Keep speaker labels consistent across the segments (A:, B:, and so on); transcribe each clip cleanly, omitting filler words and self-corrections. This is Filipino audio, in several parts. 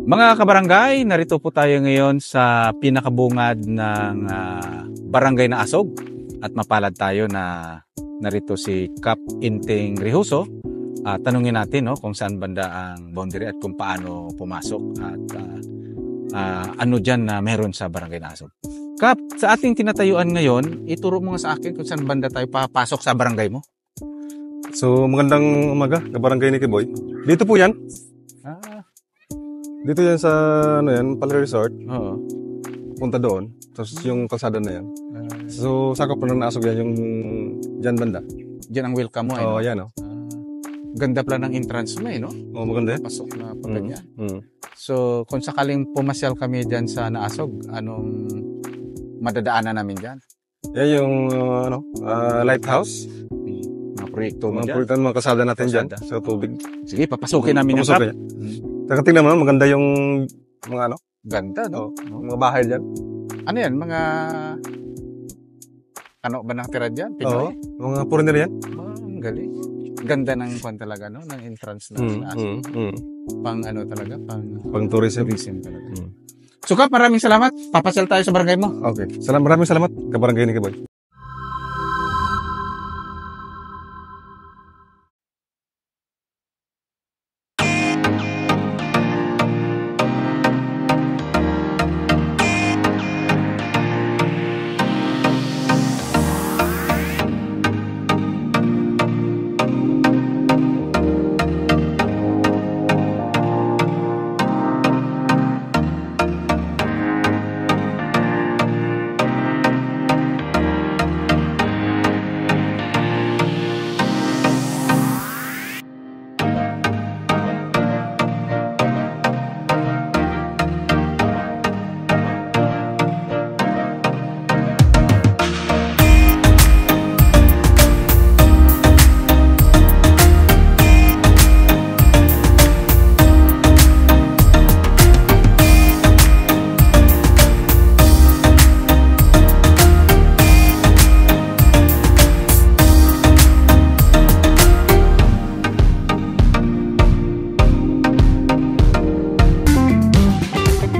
A: Mga kabarangay, narito po tayo ngayon sa pinakabungad ng Barangay na Asog at mapalad tayo na narito si Kap Inting Rehuso. Tanungin natin kung saan banda ang boundary at kung paano pumasok at ano dyan na meron sa Barangay na Asog. Kap, sa ating tinatayuan ngayon, ituro mo nga sa akin kung saan banda tayo papasok sa barangay mo.
B: So, magandang umaga, kabarangay ni Kiboy. Dito po yan. Dito yan sa, Pala Resort.
A: Oo.
B: Punta doon. Tapos yung kalsada na yan. So, sakop po na Naasog yan, yung dyan banda.
A: Diyan ang welcome mo,
B: Oo, yan,
A: Ganda pala ng entrance mo, no?
B: Oo, maganda yan.
A: Pasok na pagganyan. So, kung sakaling pumasyal kami dyan sa Naasog, anong madadaanan namin dyan?
B: Yan yung, lighthouse.
A: Mga proyekto mo
B: Mga
A: dyan.
B: proyekto, mga kalsada natin dyan.
A: Kalsada.
B: Sa tubig.
A: Sige, papasukin namin yung Kap.
B: Tingnan mo, maganda yung mga
A: Ganda, no?
B: mga bahay dyan.
A: Ano yan? Mga... Ano ba nakatira dyan? Pinoy?
B: Oo, mga foreigner yan.
A: Ang galing. Ganda ng kwan talaga, no? Ng entrance na Naasog. Pang ano talaga?
B: Pang tourism.
A: Talaga. So, Kap, maraming salamat. Papasyal tayo sa barangay mo.
B: Okay. Maraming salamat, kabarangay ni Kiboy.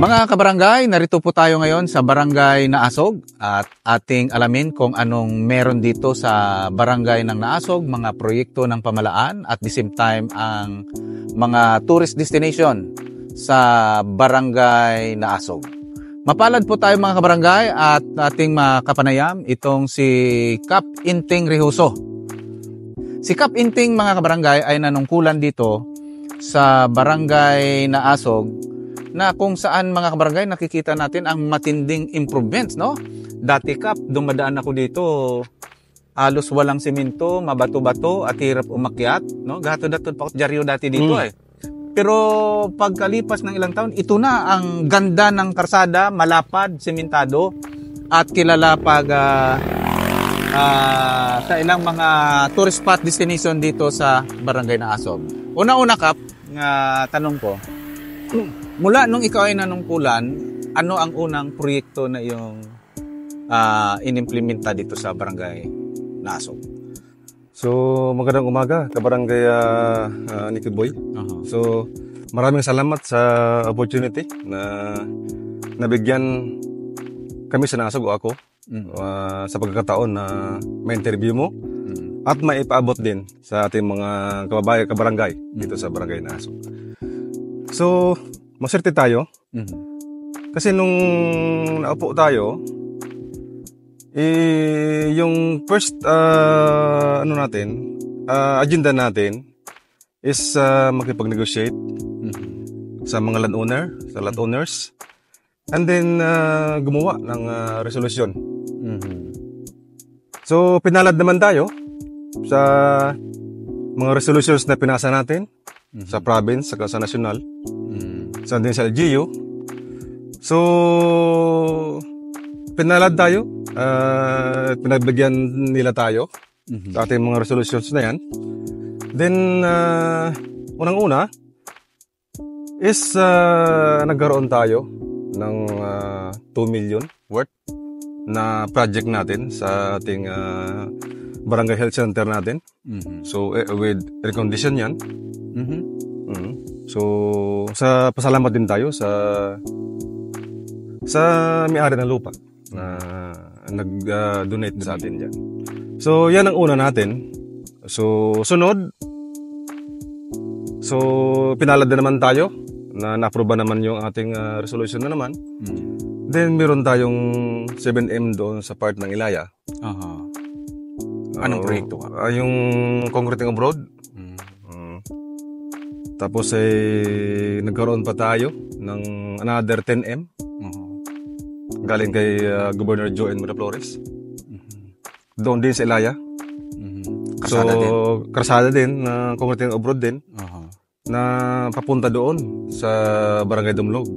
A: Mga kabarangay, narito po tayo ngayon sa Barangay Naasog at ating alamin kung anong meron dito sa Barangay ng Naasog, mga proyekto ng pamalaan at the same time ang mga tourist destination sa Barangay Naasog. Mapalad po tayo mga kabarangay at ating makapanayam itong si Kap Inting Rehuso. Si Kap Inting mga kabarangay ay nanungkulan dito sa Barangay Naasog na kung saan mga kabarangay nakikita natin ang matinding improvements, no? Dati Kap, dumadaan ako dito, halos walang simento, mabato-bato at hirap umakyat, no? Gato-dato pa ako dyaryo dati dito Pero pagkalipas ng ilang taon, ito na ang ganda ng karsada, malapad, sementado at kilala pag sa ilang mga tourist spot destination dito sa Barangay Naasog. Una-una Kap, nga tanong ko, mula nung ikaw ay nanungkulan, ano ang unang proyekto na yung inimplementa dito sa Barangay Naasog?
B: So, magandang umaga, kabarangay ni Kiboy. So, maraming salamat sa opportunity na nabigyan kami sa Naasog o ako sa pagkakataon na may interview mo at maipaabot din sa ating mga kabarangay dito sa Barangay Naasog. So, maswerte tayo. Kasi nung naupo tayo, yung first agenda natin is makipag-negotiate sa mga landowner, sa lot owners, and then gumawa ng resolution. So, pinalad naman tayo sa mga resolutions na pinasa natin sa province, sa national, sa din sa LGU. So, pinalad tayo, pinagbigyan nila tayo sa ating mga resolutions na yan. Then, unang-una is nagkaroon tayo ng 2 million worth na project natin sa ating barangay health center natin. So, with air condition yan. So, pasalamat din tayo sa may-ari ng lupa na nag-donate sa atin dyan. So, yan ang una natin. So, sunod. So, pinalad na naman tayo na na-approve naman yung ating resolution na naman. Then, meron tayong 7M doon sa part ng Ilaya.
A: Anong proyekto ka?
B: Yung Concreting Abroad. Tapos nagkaroon pa tayo ng another 10M. Galing kay Governor Joe Miraflores. Doon din sa Ilaya. Karsada din na Concreting Abroad din. Na papunta doon sa Barangay Dumlog.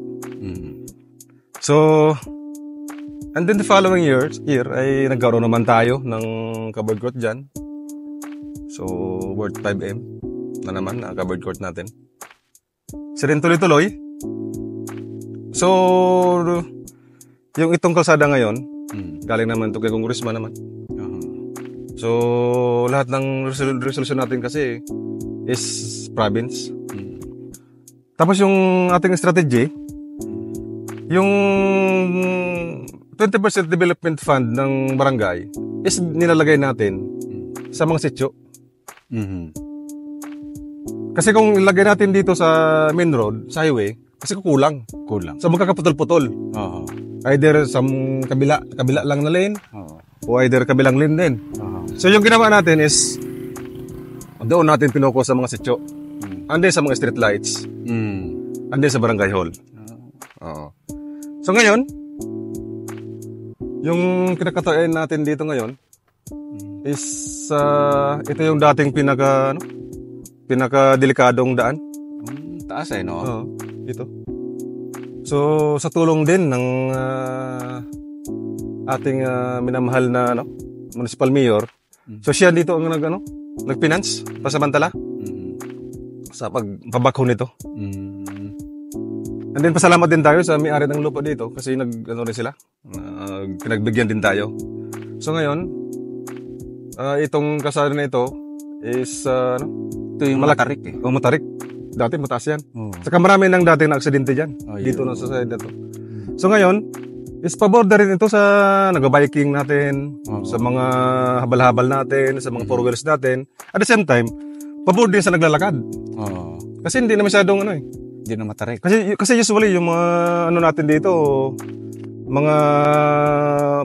B: So, and then the following year ay nagkaroon naman tayo ng covered court dyan. So, worth 5M na naman na covered court natin. So, rin tuloy-tuloy. So, yung itong kalsada ngayon, galing naman ito kay Congressman naman. So, lahat ng resolution natin kasi is province. Tapos yung ating strategy, yung 20% development fund ng barangay is nilalagay natin sa mga sityo. Kasi kung ilagay natin dito sa main road, sa highway, kasi kulang. So magkakaputol-putol. Either sa kabila lang na lane, o either kabilang lane din. So yung ginawa natin is, doon natin pinuko sa mga sityo. Andi sa mga street lights. Andi sa barangay hall. So ngayon, yung kinakatayan natin dito ngayon is ito yung dating pinaka-delikadong daan.
A: Taas no?
B: Ito. So sa tulong din ng ating minamahal na municipal mayor, so siya dito ang nag-finance pasamantala sa pagpabakho nito. And then pasalamat din tayo sa may-ari ng lupa dito kasi rin sila. Pinagbigyan din tayo. So ngayon, itong kasada na ito is
A: ito yung matarik
B: matarik. Dati mataas yan. Saka marami nang dati na aksidente dyan. Dito na sa side na to. So ngayon, is pabor na rin ito sa nag-biking natin, sa mga habal-habal natin, sa mga four-wheelers natin. At the same time, pabor din sa naglalakad. Kasi hindi na masyadong
A: hindi na matarik.
B: Kasi usually yung mga natin dito, mga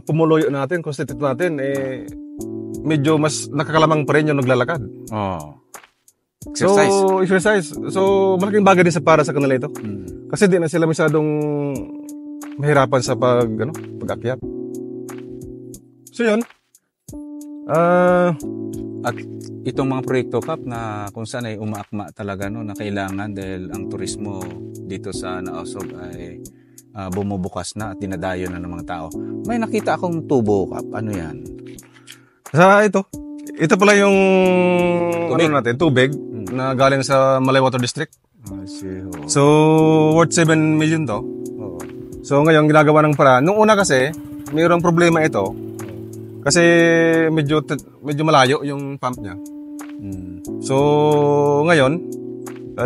B: pumuloyo natin, constitute natin, medyo mas nakakalamang pa rin yung naglalakad.
A: Exercise.
B: So, exercise. So, malaking bagay din para sa kanila ito. Kasi di na sila masyadong mahirapan sa pag-akyat. So, yun.
A: At itong mga proyekto, Kap, na kung saan ay umaakma talaga na kailangan dahil ang turismo dito sa Naosog ay bumubukas na at dinadayo na ng mga tao. May nakita akong tubo, Kap. Ano yan?
B: Ito pala yung tubig na galing sa Malay Water District. So, worth 7 million to. So, ngayon ginagawa ng paraan. Nung una kasi, mayroong problema ito. Kasi medyo malayo yung pump niya. So, ngayon,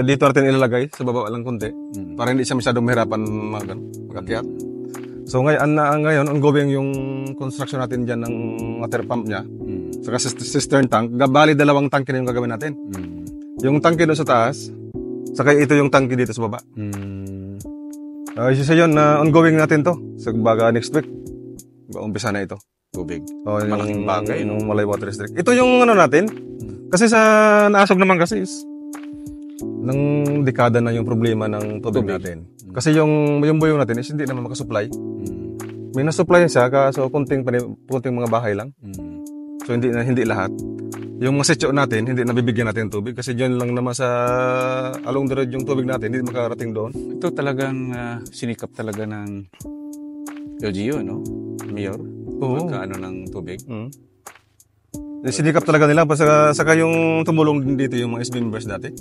B: dito natin ilalagay sa baba lang konti para hindi siya masyadong mahirapan mag-akyat. So, ngayon, ongoing yung construction natin dyan ng water pump niya. Saka cistern tank. Bali, 2 tangke na yung gagawin natin. Yung tangke doon sa taas, saka ito yung tangke dito sa baba. Isa yun, ongoing natin to. So, baga next week, umpisa na ito.
A: Tubig.
B: Malaking bagay. Yung Malay Water District. Ito yung natin. Kasi sa Naasog naman kasi is, ng dekada na yung problema ng tubig natin. Kasi yung buyo natin is hindi naman makasupply. May nasupply siya, so kunting mga bahay lang. So hindi lahat. Yung mga sityo natin, hindi nabibigyan natin ng tubig kasi diyan lang naman sa along the road yung tubig natin, hindi makarating doon.
A: Ito talagang sinikap talaga ng LGU, no? Mayor? Magkaano ng tubig?
B: Sinikap talaga nila. Saka yung tumulong din dito yung mga SB members dati.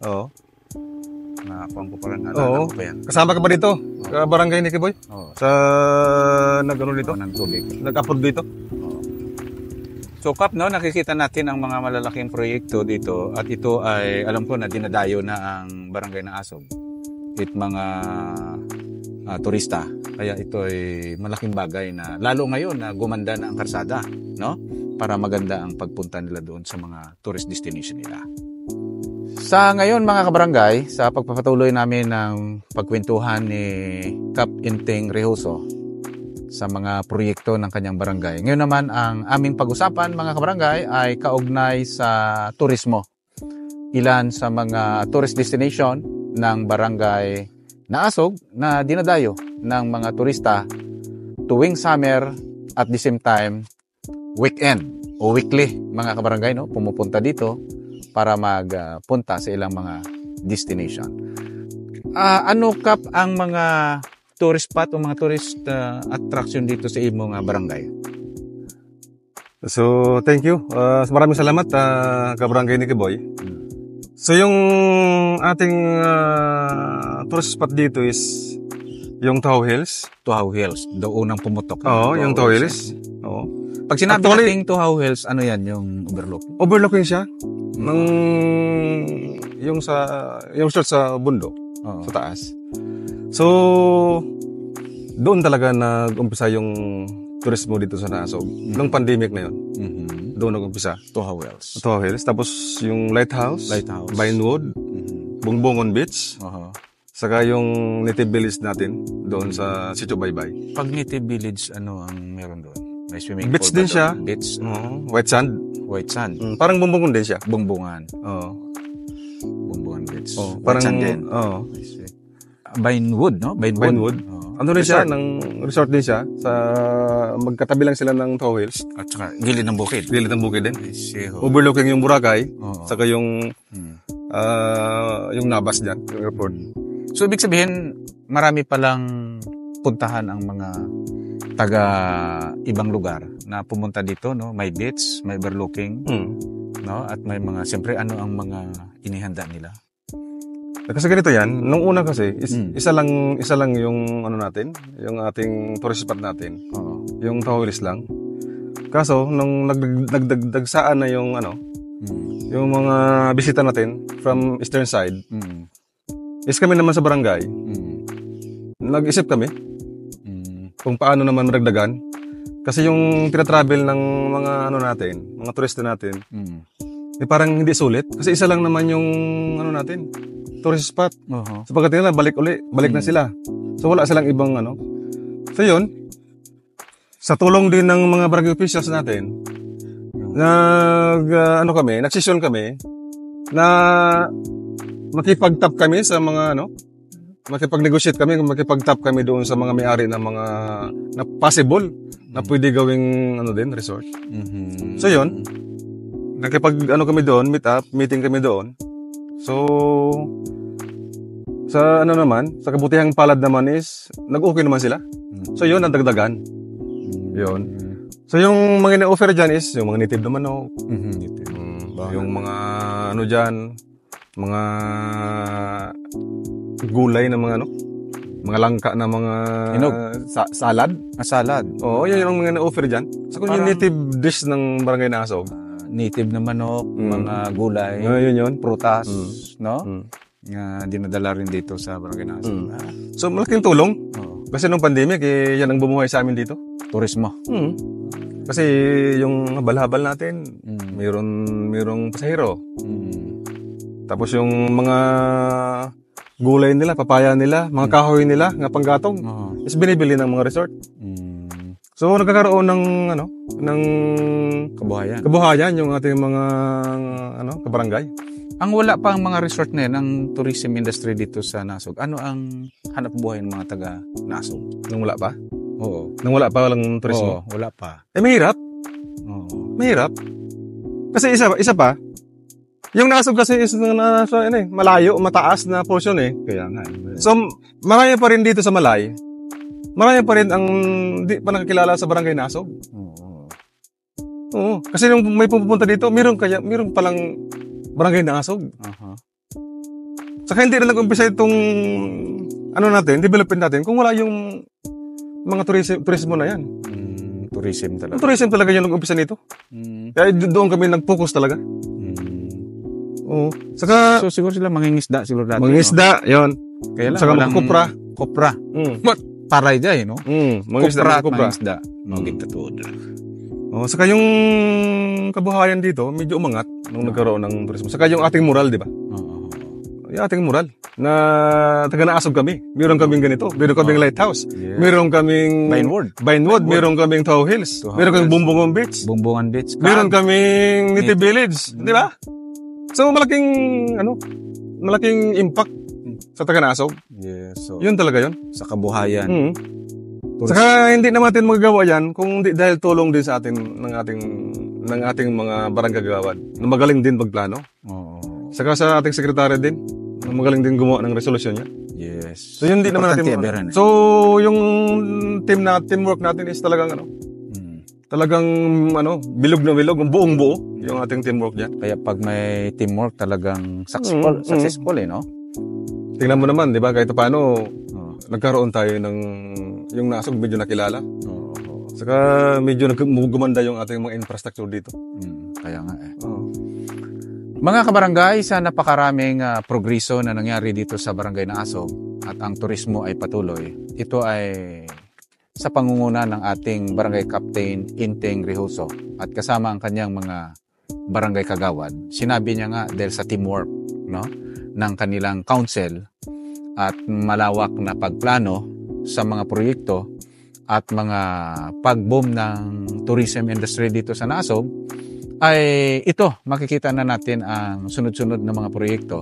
B: Oo.
A: Nakakuha ko pa rin. Naalala ko pa yan.
B: Kasama ka ba dito? Sa barangay ni Kiboy?
A: Oo.
B: Sa nag-ano dito?
A: Ng tubig.
B: Nag-upload dito?
A: Oo. So Kap, no, nakikita natin ang mga malalaking proyekto dito at ito ay alam ko na dinadayo na ang barangay na Asog at mga turista. Kaya ito ay malaking bagay na lalo ngayon na gumanda na ang karsada, no? Para maganda ang pagpunta nila doon sa mga tourist destination nila. Sa ngayon mga kabarangay, sa pagpapatuloy namin ng pagkwentuhan ni Kap Inting Rehoso sa mga proyekto ng kanyang barangay. Ngayon naman ang aming pag-usapan mga kabarangay ay kaugnay sa turismo. Ilan sa mga tourist destination ng barangay na Asog na dinadayo ng mga turista tuwing summer at the same time weekend o weekly mga kabarangay, no? Pumupunta dito para magpunta sa ilang mga destination. Ano Kap ang mga tourist spot o mga tourist attraction dito sa imong barangay?
B: So, thank you. Maraming salamat, kabarangay ni Kiboy. So, yung ating tourist spot dito is yung Tahoe Hills.
A: Tahoe Hills, doon unang pumutok.
B: Oo, yung Tahoe Hills. Oo.
A: Pag sinabi nating Tahoe Hills, ano yan, yung overlook?
B: Overlooking siya ng yung short sa bundok, sa taas. So, doon talaga nag-umpisa yung turismo dito sa Nasog. Nung pandemic na yun. Doon nag-umpisa.
A: Tahoe Hills.
B: Tahoe Hills. Tapos yung Lighthouse. Vinewood. Bungbongon Beach. Saka yung Native Village natin doon sa Sitio Baybay.
A: Pag Native Village, ano ang meron doon? May swimming
B: beach
A: pool
B: din siya.
A: Beach.
B: White sand.
A: White sand.
B: Parang Bungbongon din siya.
A: Bungbongan. Bungbongan Beach. White sand din. Vinewood, no?
B: Vinewood. Ano rin siya, resort din siya. Sa magkatabi lang sila ng Tahoe Hills.
A: At saka gilid ng bukid.
B: Gilid ng bukid din. Overlooking yung Boracay. Saka yung Nabas dyan, yung airport.
A: So, ibig sabihin, marami palang puntahan ang mga taga ibang lugar na pumunta dito, no? May beach, may overlooking, no? At may mga, siyempre, ano ang mga inihanda nila?
B: Kasi ganito yan, nung una kasi, isa lang yung ano natin, yung ating tourist spot natin. Yung Tahoe Hills lang. Kaso, nung nagdagsaan na yung yung mga bisita natin from eastern side, is kami naman sa barangay, nag-isip kami kung paano naman madagdagan. Kasi yung tinatravel ng mga mga turista natin, parang hindi sulit. Kasi isa lang naman yung natin, tourist spot. So pagdating nila, balik na sila. So wala silang ibang So yun, sa tulong din ng mga barangay officials natin, nagsisyon kami na makipag-tap kami sa mga makipag-negotiate kami, makipag-tap kami doon sa mga may-ari ng mga na possible na pwede gawing resort. So yun, kami doon, meeting kami doon. So sa sa kabutihang palad naman is nag-okay naman sila. So yun, nadagdagan. Yun. So yung mga ina-offer dyan is yung mga native na manok. Yung mga dyan, mga gulay na mga mga langka na mga salad. Salad. Oo, yun yung mga na-offer dyan. So kung yung native dish ng barangay na Asog,
A: native na manok, mga gulay,
B: yun.
A: prutas, no? Dinadala rin dito sa barangay na Asog.
B: So malaking tulong. Kasi nung pandemic, yan ang bumuhay sa amin dito.
A: Turismo.
B: Kasi yung habal-habal natin, mayroong pasahero. Tapos yung mga gulay nila, papaya nila, mga kahoy nila, nga panggatong, is binibili ng mga resort. So nagkakaroon ng kabuhayan yung ating mga kabarangay.
A: Ang wala pa ang mga resort na yan, ang tourism industry dito sa Nasog, ano ang hanap buhay ng mga taga Nasog?
B: Nung wala pa?
A: Oo.
B: Nung wala pa walang turismo?
A: Oo, wala pa.
B: Mahirap. Mahirap. Kasi isa pa, yung Nasog kasi is malayo, mataas na portion eh.
A: Kaya nga.
B: So, marami pa rin dito sa Malay. Marami pa rin ang di pa nakakilala sa barangay Nasog. Oo. Kasi nung may pupunta dito, meron palang barangay Nasog. Saka hindi na nag-umpisa itong development natin kung wala yung mga turismo na yan.
A: Tourism talaga.
B: Tourism talaga yung nag-umpisa nito. Kaya doon kami nag-focus talaga. Oo. Saka,
A: So siguro sila mangingisda siguro dati.
B: mangingisda, yun.
A: Kaya lang
B: Saka
A: walang
B: magkupra.
A: Kopra. Paray dyan, no?
B: Mangingisda,
A: Kopra at
B: magkupra.
A: mangingisda. Magigtatuod.
B: Oh, saka yung kabuhayan dito, medyo umangat nung nagkaroon ng turismo. Saka yung ating moral, di ba? Yung ating moral na taga-naasog kami. Meron kaming ganito. Meron kaming lighthouse.
A: Yeah.
B: Meron kaming Vinewood. Meron kaming Tahoe Hills. Meron kaming Bumbungan Beach.
A: Bumbungan Beach.
B: Meron kaming Niti Village. Di ba? So, malaking impact sa taga-naasog.
A: Yes. So,
B: Yun talaga yun.
A: sa kabuhayan.
B: Saka hindi naman natin magagawa yan kung hindi dahil tulong din sa atin ng ating mga barangay gawad na magaling din magplano.
A: Oo.
B: Saka sa ating sekretary din na magaling din gumawa ng resolusyon niya.
A: Yes.
B: So yun din naman natin.
A: Importante,
B: So yung teamwork natin is talagang bilog na bilog, buong buo yung ating teamwork diyan.
A: Kaya pag may teamwork talagang successful no?
B: Tingnan mo naman, 'di ba? Kahit paano nagkaroon tayo ng yung nasog medyo nakilala. Saka medyo gumanda yung ating mga infrastructure dito.
A: Kaya nga eh. Mga kabarangay, sa napakaraming progreso na nangyari dito sa Barangay Naasog at ang turismo ay patuloy, ito ay sa pangunguna ng ating Barangay Captain Inteng Rihoso at kasama ang kanyang mga barangay kagawad. Sinabi niya nga dahil sa teamwork ng kanilang council at malawak na pagplano sa mga proyekto at mga pag-boom ng tourism industry dito sa Naasog, ay ito, makikita na natin ang sunod-sunod na mga proyekto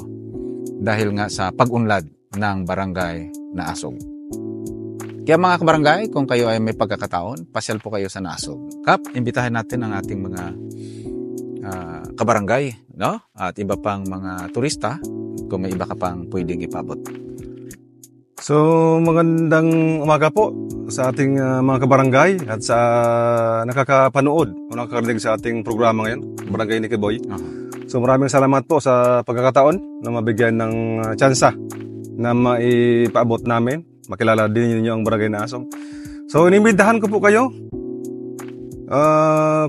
A: dahil nga sa pag-unlad ng Barangay Naasog. Kaya mga kabarangay, kung kayo ay may pagkakataon, pasyal po kayo sa Naasog. Kap, imbitahin natin ang ating mga kabarangay, no? At iba pang mga turista, kung may iba ka pang pwedeng ipabot.
B: So, magandang umaga po sa ating mga kabarangay at sa nakakapanood o nakakarinig sa ating programa ngayon, Barangay Nicky Boy. So, maraming salamat po sa pagkakataon na mabigyan ng tsansa na maipaabot namin. Makilala din ninyo ang Barangay Naasog. So, inimbitahan ko po kayo.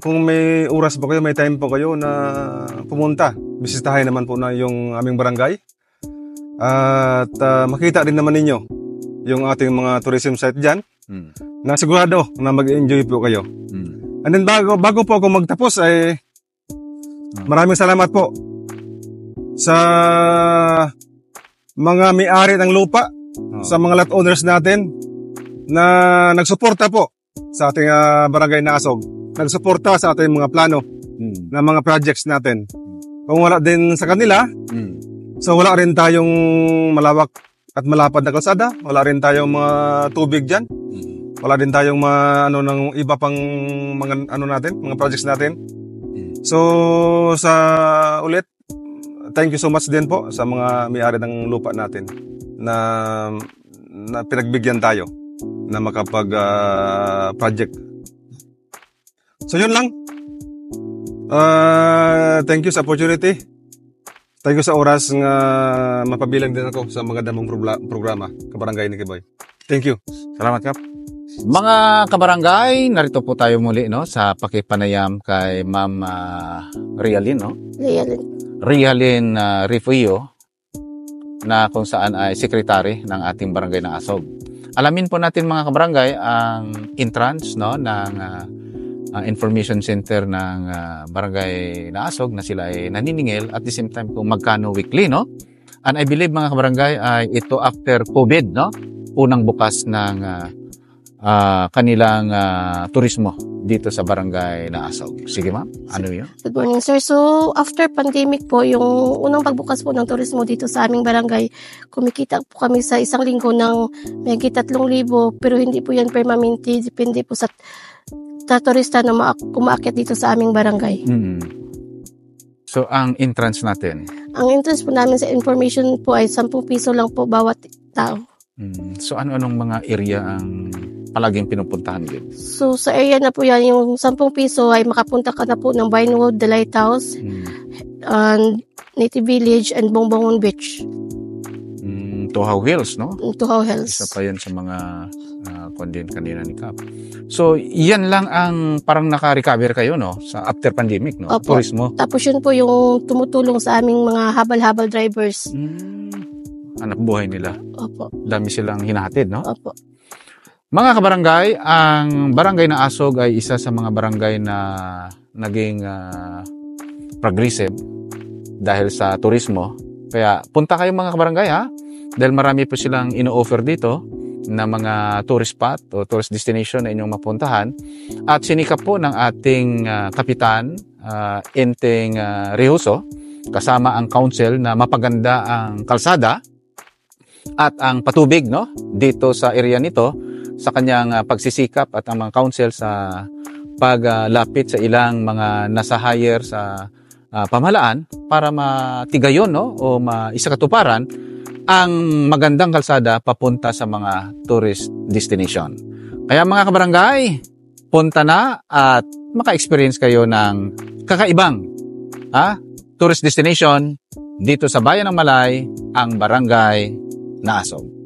B: Kung may oras po kayo, may time po kayo na pumunta. Bisitahin naman po na yung aming barangay. At makita din naman ninyo yung ating mga tourism site dyan na sigurado na mag-enjoy po kayo. And then bago po ako magtapos ay maraming salamat po sa mga may-ari ng lupa, sa mga lot owners natin na nagsuporta po sa ating Barangay Naasog, nagsuporta sa ating mga plano na mga projects natin. Kung wala din sa kanila, so wala rin tayong malawak at malapad na kalsada, wala rin tayong mga tubig dyan, wala din tayong ng iba pang mga mga projects natin. So sa ulit, thank you so much din po sa mga may-ari ng lupa natin na pinagbigyan tayo na makapag project. So yun lang. Thank you sa opportunity. Thank you sa oras nga mapabilang din ako sa mga damong programa Kabarangay Nicky Boy. Thank you.
A: Salamat, Kap. Mga kabarangay, narito po tayo muli sa pakipanayam kay Ma'am Rialin, Rialin Rifio, na kung saan ay sekretary ng ating Barangay Naasog. Alamin po natin mga kabarangay ang entrance ng information center ng Barangay Naasog na sila ay naniningil at the same time kung magkano weekly, And I believe mga kabarangay ay ito after COVID, unang bukas ng kanilang turismo dito sa Barangay Naasog. Sige ma'am, ano yun?
C: Good morning sir. So after pandemic po, yung unang pagbukas po ng turismo dito sa aming barangay, kumikita po kami sa isang linggo ng may 3,000, pero hindi po yan permanente, depende po sa turista na umaakyat dito sa aming barangay.
A: So ang entrance natin?
C: Ang entrance po namin sa information po ay 10 piso lang po bawat tao.
A: So ano-anong mga area ang palaging pinupuntahan din?
C: So sa area na po yan, yung 10 piso ay makapunta ka na po ng Vinewood, The Lighthouse, and Native Village, and Bongbongon Beach.
A: Tuhaw Hills, no?
C: Tuhaw Hills.
A: Isa pa yan sa mga kondin kanina ni Cap. So, yan lang ang parang naka-recover kayo, no? Sa after pandemic, no?
C: Opo.
A: Turismo.
C: Tapos yun po yung tumutulong sa aming mga habal-habal drivers.
A: Hanap buhay nila.
C: Opo.
A: Dami silang hinahatid, no?
C: Opo.
A: Mga kabarangay, ang barangay na Asog ay isa sa mga barangay na naging progressive dahil sa turismo. Kaya punta kayo mga kabarangay, ha? Dahil marami po silang ino-offer dito na mga tourist spot o tourist destination na inyong mapuntahan. At sinikap po ng ating kapitan, Enteng Rehuso, kasama ang council na mapaganda ang kalsada at ang patubig, no? Dito sa area nito, sa kanyang pagsisikap at ang mga council sa paglapit sa ilang mga nasa higher sa pamahalaan para matigayon, no? O maisakatuparan ang magandang kalsada papunta sa mga tourist destination. Kaya mga kabarangay, punta na at maka-experience kayo ng kakaibang tourist destination dito sa Bayan ng Malay, ang Barangay na Asog.